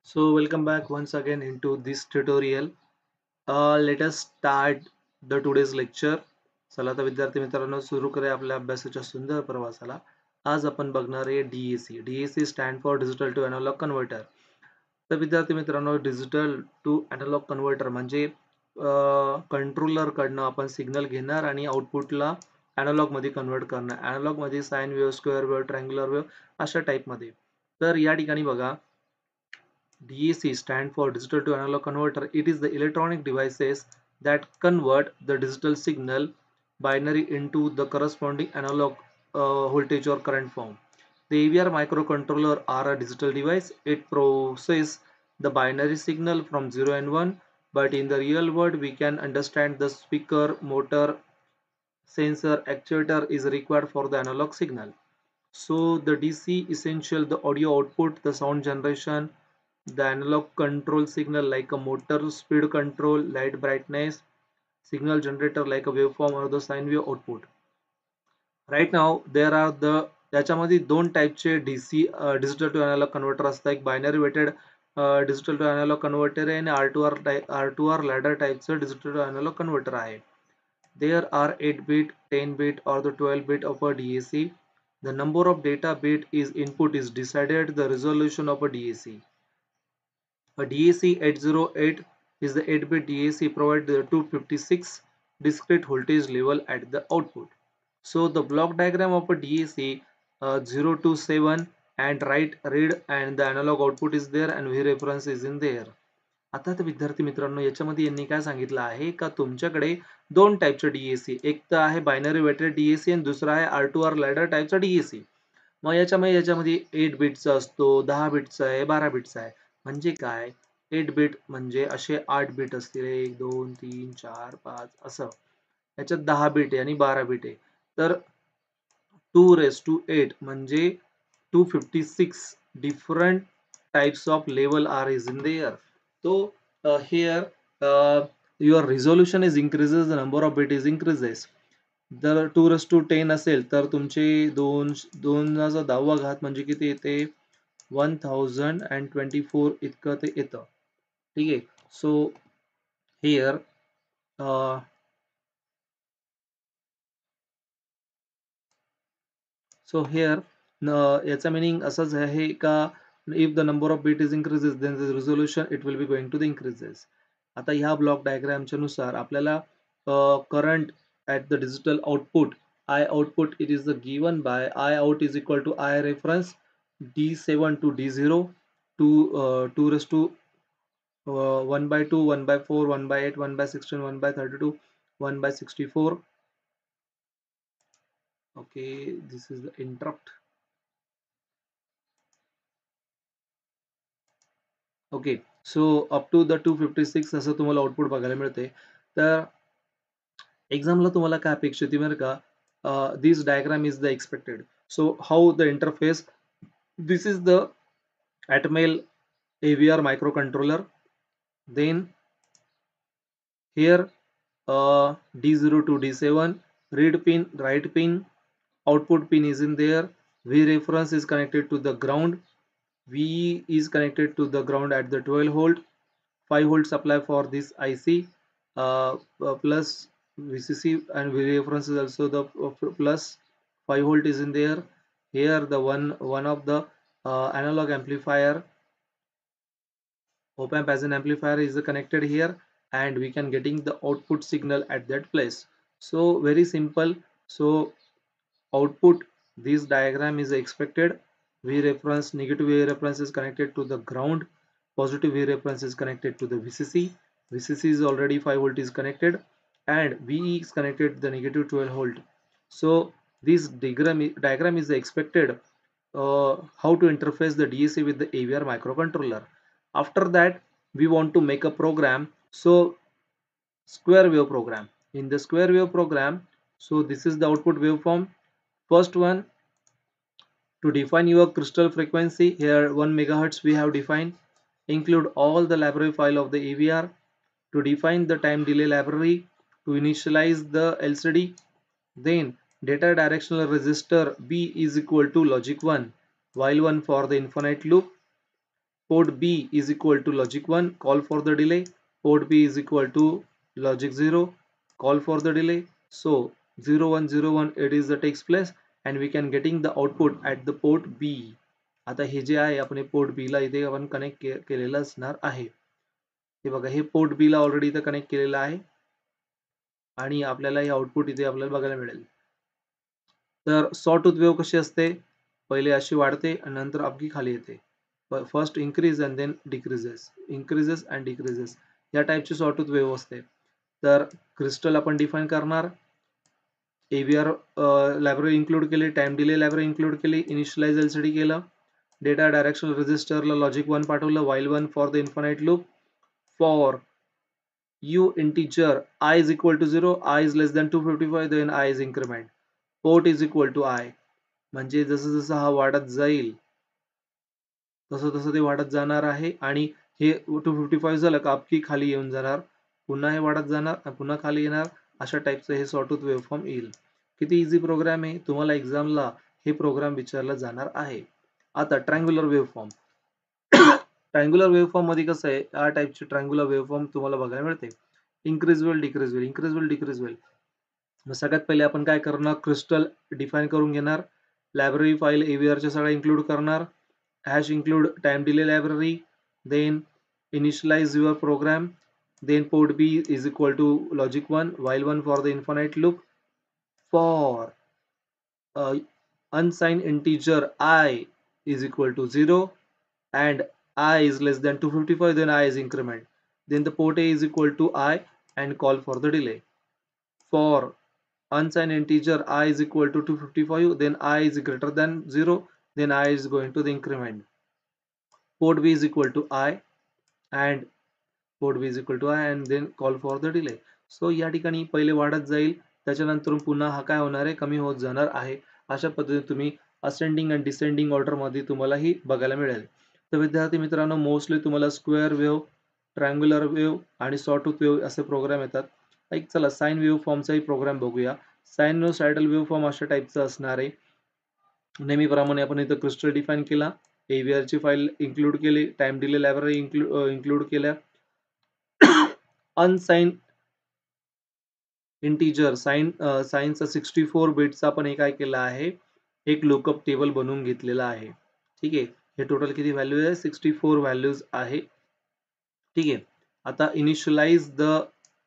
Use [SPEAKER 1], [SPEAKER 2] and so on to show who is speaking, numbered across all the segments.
[SPEAKER 1] So welcome back once again into this tutorial. Let us start the today's lecture. चला तर विद्यार्थी मित्रांनो सुरू करूया आपल्या अभ्यासाच्या सुंदर प्रवासाला. आज आपण बघणार आहे DAC. DAC stand for digital to analogue converter. तर विद्यार्थी मित्रांनो डिजिटल टू अॅनालॉग कन्व्हर्टर म्हणजे कंट्रोलर कडनं आपण सिग्नल घेणार आणि आउटपुटला अॅनालॉग मध्ये कन्वर्ट करणार. अॅनालॉग मध्ये sine wave, square wave, triangular wave अशा टाइप मध्ये. तर या ठिकाणी बघा DAC stand for digital to analog converter. It is the electronic devices that convert the digital signal binary into the corresponding analog voltage or current form. The AVR microcontroller are a digital device. It processes the binary signal from 0 and 1, but in the real world we can understand the speaker, motor, sensor, actuator is required for the analog signal. So the DC essential, the audio output, the sound generation, the analog control signal like a motor speed control, light brightness, signal generator like a waveform or the sine wave output. Right now there are the त्याच्यामध्ये दोन टाईपचे DC digital to analogue converter असतात. एक binary weighted digital to analogue converter आहे आणि R2R ladder टाईपचं digital to analogue converter आहे. There are 8-bit, 10-bit or the 12-bit of a DAC. The number of data bit is input is decided the resolution of a DAC. A DAC 808 is the 8-bit DAC provides the 256 discrete voltage level at the output. So the block diagram of a DAC 0 to 7 and read and the analog output is there and V reference is in there. आता तर विद्यार्थी मित्रांनो याच्यामध्ये यांनी काय सांगितलं आहे का तुमच्याकडे दोन टाईपचे DAC एक तर आहे बायनरी वेटेड DAC आणि दुसरा आहे R2R लॅडर टाईपचा DAC. मग याच्यामध्ये 8 बिटचा असतो, 10 बिटचा आहे, 12 बिटचा आहे. म्हणजे काय 8 बिट म्हणजे असे 8 बिट असतील 1 2 3 4 5 असं. याच्यात 10 बिट आहे आणि 12 बिट आहे. तर 2 raised to 8 म्हणजे 256 different types of level are is in there. So here your resolution is increases, the number of bit is increases. जर 2 raised to 10 असेल तर तुमचे दोनचा 10वा घात म्हणजे किती येते 1024 इतकं ते येतं. ठीक आहे. सो हिअर so here याचा meaning असंच आहे का if the number of bit is increases then the resolution it will be going to the increases. आता ह्या ब्लॉक डायग्रामच्या नुसार आपल्याला current at the digital output I output it is given by I out is equal to I reference D7 to D0 to 2 raised to 1 by 2 1 by 4 1 by 8 1 by 16 1 by 32 1 by 64. Okay, this is the interrupt. Okay so up to the 256 असं तुम्हाला output बघायला मिळते. तर एक्झामला तुम्हाला काय अपेक्षित आहे बरं का this diagram is the expected. So how the interface this is the Atmel AVR microcontroller. Then here D0 to D7 read pin, write pin, output pin is in there. V reference is connected to the ground. V is connected to the ground at the 12 volt. 5 volt supply for this IC plus VCC and V reference is also the plus 5 volt is in there. Here the one of the analog amplifier op amp as an amplifier is connected here and we can getting the output signal at that place. So very simple. So output this diagram is expected. V reference negative V reference is connected to the ground, positive V reference is connected to the VCC. VCC is already 5 volt is connected and VE is connected to the negative 12 volt. So this diagram is expected how to interface the DAC with the AVR microcontroller. After that we want to make a program. So square wave program. In the square wave program, so this is the output waveform. First one, to define your crystal frequency, here 1 megahertz we have defined. Include all the library file of the AVR. To define the time delay library, to initialize the LCD. Then data directional register B is equal to logic 1, while 1 for the infinite loop. port B is equal to logic 1, call for the delay. Port B is equal to logic 0, call for the delay. So 0 1 0 1 it is the takes place and we can getting the output at the port B. आता हे जे आहे आपण port बी ला इथे आपण connect केलेलं असणार आहे. हे बघा हे पोर्ट बी ला ऑलरेडी इथे कनेक्ट केलेलं आहे आणि आपल्याला हे आउटपुट इथे आपल्याला बघायला मिळेल. तर सॉटूथ वेव्ह कशी असते, पहिले अशी वाढते आणि नंतर अपकी खाली येते. First increase and then decreases, increases and decreases, या टाईपची सॉटूथ वेव्ह असते. तर क्रिस्टल आपण डिफाईन करणार, AVR लायब्ररी इन्क्लूड केली, टाइम डिले लायब्ररी इन्क्लूड केली, इनिशियलाइज LCD केलं, डेटा डायरेक्शनल रजिस्टरला लॉजिक 1 पाठवलं, while 1 for the infinite loop, for u integer I is equal to 0, I is less than 255, then I is increment, port is equal to I. म्हणजे जसं जसं हा वाढत जाईल तसं तसं ते वाढत जाणार आहे आणि हे 255 झालं का अपकी खाली येऊन जाणार, पुन्हा हे वाढत जाणार, पुन्हा खाली येणार, अशा टाईपचं हे सॉटूथ वेव्हफॉर्म येईल. किती इझी प्रोग्राम आहे, तुम्हाला एक्झामला हे प्रोग्राम विचारला जाणार आहे. आता ट्रायंग्युलर वेव्हफॉर्म, ट्रायंग्युलर वेव्हफॉर्म मध्ये कसं आहे, या टाईपची ट्रायंग्युलर वेव्हफॉर्म तुम्हाला बघायला मिळते. इन्क्रीज वेल डिक्रीज वेल, इन्क्रीज वेल डिक्रीज वेल. मग सगळ्यात पहिले आपण काय करणार, क्रिस्टल डिफाईन करून घेणार, लायब्ररी फाईल AVR च्या सगळ्या इन्क्लूड करणार, hash include time delay library, then initialize your program, then port B is equal to logic 1, while 1 for the infinite loop, for unsigned integer I is equal to 0 and I is less than 255, then I is increment, then the port A is equal to I and call for the delay. For unsigned integer I is equal to 255, then I is greater than 0, then I is going to the increment. Port B is equal to I and port B is equal to I and then call for the delay. So या ठिकाणी पहिले वाढत जाईल, त्याच्यानंतर पुन्हा हा काय होणार आहे, कमी होत जाणार आहे. अशा पद्धतीने तुम्ही असेंडिंग आणि डिसेंडिंग ऑर्डर मध्ये तुम्हाला ही बघायला मिळेल. तर विद्यार्थी मित्रांनो, मोस्टली तुम्हाला स्क्वेअर वेव्ह, ट्रायंग्युलर वेव्ह आणि सॉटूथ वेव्ह असे प्रोग्राम येतात. एक चला साइन वेव्ह फॉर्मचाही प्रोग्राम बघूया. सायनोसायडल वेव्ह फॉर्म अशा टाईपचा असणार आहे. नेहमीप्रमाणे आपण इथं क्रिस्टल डिफाईन केला, AVR ची फाईल इन्क्लूड केली, टाइम डिले लायब्ररी इन्क्लूड केल्या, अनसाइन इंटीजर साइनचा 64 बिटचा आपण हे काय केलं आहे, एक लुकअप टेबल बनवून घेतलेला आहे. ठीक आहे, हे टोटल किती व्हॅल्यू आहे, 64 व्हॅल्यूज आहे. ठीक आहे, आता initialise the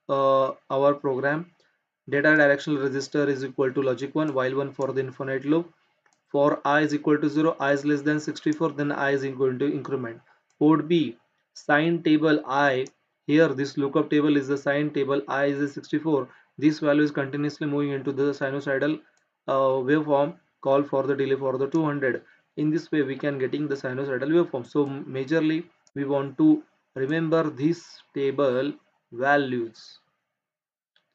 [SPEAKER 1] our program, data directional register is equal to logic 1, while 1 for the infinite loop, for I is equal to 0, I is less than 64, then I is going to increment. Port B, sign table I, here this lookup table is the sign table, I is a 64, this value is continuously moving into the sinusoidal waveform, call for the delay for the 200. In this way we can getting the sinusoidal waveform. So majorly we want to remember this table values,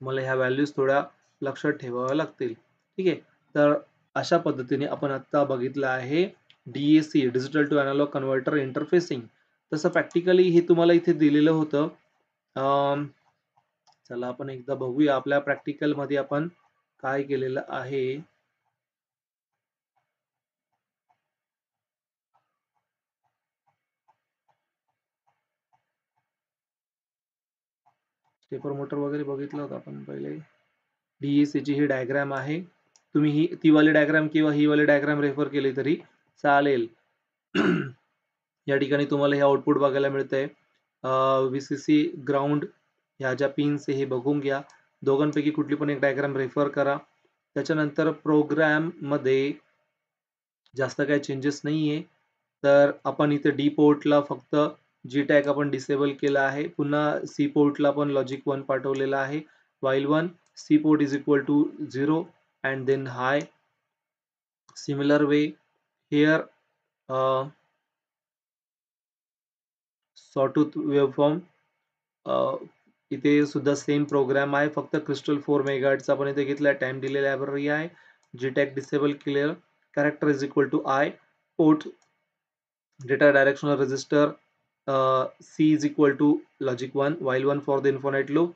[SPEAKER 1] तुम्हाला ह्या values थोड्या लक्षात ठेवाव्या लागतील. ठीक आहे, तर अशा पद्धतीने आपण आता बघितलं आहे DAC, digital to analogue converter interfacing. तसं प्रॅक्टिकली हे तुम्हाला इथे दिलेलं होतं. चला आपण एकदा बघूया आपल्या प्रॅक्टिकल मध्ये आपण काय केलेलं आहे. स्टेपर मोटर वगैरे बघितलं होतं आपण पहिले. DAC ची ही डायग्राम आहे, तुम्ही ही ती वाली डायग्राम किंवा ही वाली डायग्राम रेफर केली तरी चालेल. या ठिकाणी तुम्हाला हे आउटपुट बघायला मिळतंय. VCC ग्राउंड ह्या ज्या पिन्स हे बघून घ्या, दोघांपैकी कुठली पण एक डायग्राम रेफर करा. त्याच्यानंतर प्रोग्राम मध्ये जास्त काही चेंजेस नाहीये, तर आपण इथे डी पोर्टला फक्त जी टॅग आपण डिसेबल केला आहे, पुन्हा सी पोर्टला पण लॉजिक 1 पाठवलेला आहे, while 1 C port is equal to 0 and then high. Similar way here sawtooth waveform, इथे सुद्धा सेम प्रोग्राम आहे, फक्त क्रिस्टल 4 मेगाहर्ट्ज आपण इथे घेतला, टाइम डिले लायब्ररी आहे, जी टॅग डिसेबल केलेलं, character is equal to I, port data directional register C is equal to logic 1, while 1 for the infinite loop,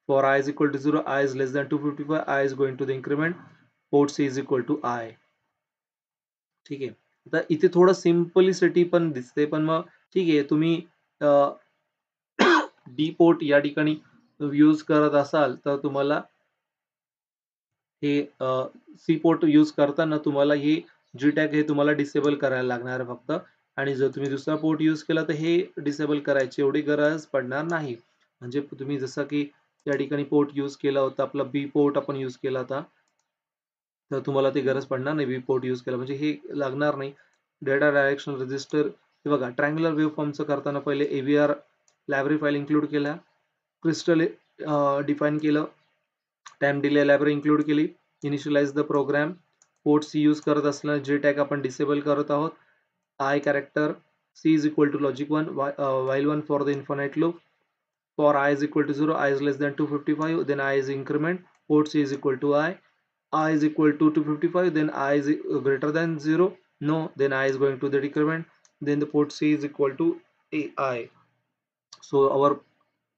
[SPEAKER 1] for I is equal to 0, I is less than 255, I is going to the increment, port C is equal to I. ठीक आहे, आता इथे थोडं simplicity पण दिसते, पण मग ठीक आहे. तुम्ही डी पोर्ट या ठिकाणी यूज करत असाल तर तुम्हाला हे सी पोर्ट यूज करताना तुम्हाला हे जी टॅग हे तुम्हाला डिसेबल करायला लागणार आहे फक्त. आणि जर तुम्ही दुसरा पोर्ट यूज केला तर हे डिसेबल करायची एवढी गरज पडणार नाही. म्हणजे तुम्ही जसं की या ठिकाणी पोर्ट यूज केला होता, आपला बी पोर्ट आपण यूज केला होता. तर तुम्हाला ती गरज पडणार नाही, बी पोर्ट यूज केला म्हणजे हे लागणार नाही. डेटा डायरेक्शन रजिस्टर हे बघा, ट्रायंग्युलर वेव्हफॉर्मचं करताना पहिले AVR लायब्ररी फाईल इन्क्लूड केल्या, क्रिस्टल डिफाइन केलं, टाइम डिले लायब्ररी इन्क्लूड केली, initialise the program, ports use करत असताना जे टॅग आपण डिसेबल करत आहोत, I character, C is equal to logic 1, while 1 for the infinite loop, for I is equal to 0, I is less than 255, then I is increment, port C is equal to I is equal to 255, then I is greater than 0, no, then I is going to the decrement, then the port C is equal to AI. So our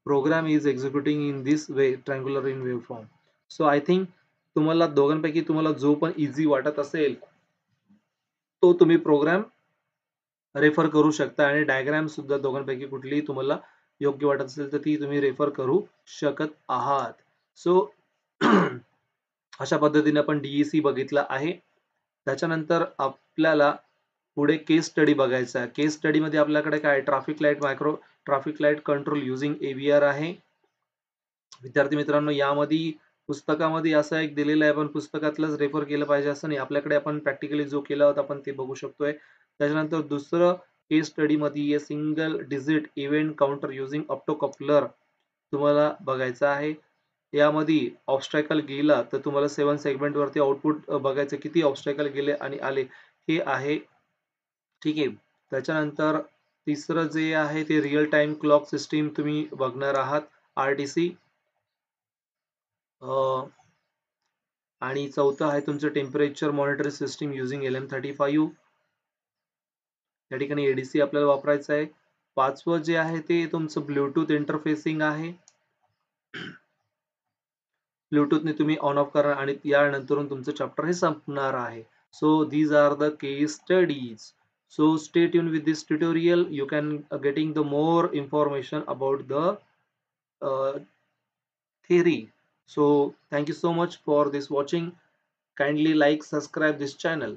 [SPEAKER 1] program is executing in this way, triangular in waveform. So I think तुम्हाला दोघांपैकी तुम्हाला जो पण easy वाटत असेल तो तुम्ही programme refer करू शकता आणि डायग्राम सुद्धा दोघांपैकी कुठलीही तुम्हाला योग्य वाटत असेल तर ती तुम्ही रेफर करू शकत आहात. सो अशा पद्धतीने आपण DEC बघितला आहे. त्याच्यानंतर आपल्याला पुढे केस स्टडी बघायचा आहे. केस स्टडीमध्ये आपल्याकडे काय traffic light control using AVR आहे. विद्यार्थी मित्रांनो, यामध्ये पुस्तकामध्ये असं एक दिलेलं आहे, पण पुस्तकातलंच रेफर केलं पाहिजे असं नाही. आपल्याकडे आपण प्रॅक्टिकली जो केला होता आपण ते बघू शकतोय. त्याच्यानंतर दुसरं केस स्टडीमध्ये single digit event counter using optocoupler तुम्हाला बघायचं आहे. यामध्ये ऑब्स्टॅकल गेला तर तुम्हाला 7 सेगमेंटवरती आउटपुट बघायचं किती ऑब्स्टॅकल गेले आणि आले हे आहे. ठीक आहे. त्याच्यानंतर तिसरं जे आहे ते रिअल टाईम क्लॉक सिस्टम तुम्ही बघणार आहात, RTC. आणि चौथं आहे तुमचं temperature monitoring system using LM35. या ठिकाणी ADC आपल्याला वापरायचं आहे. पाचवं जे आहे ते तुमचं ब्लूटूथ इंटरफेसिंग आहे. ब्लूटूथने तुम्ही ऑन ऑफ करा आणि यानंतरून तुमचं चॅप्टर हे संपणार आहे. So these are the case studies. So stay tuned with this tutorial. You can getting the more information about the theory. So thank you so much for this watching. Kindly like, subscribe this channel.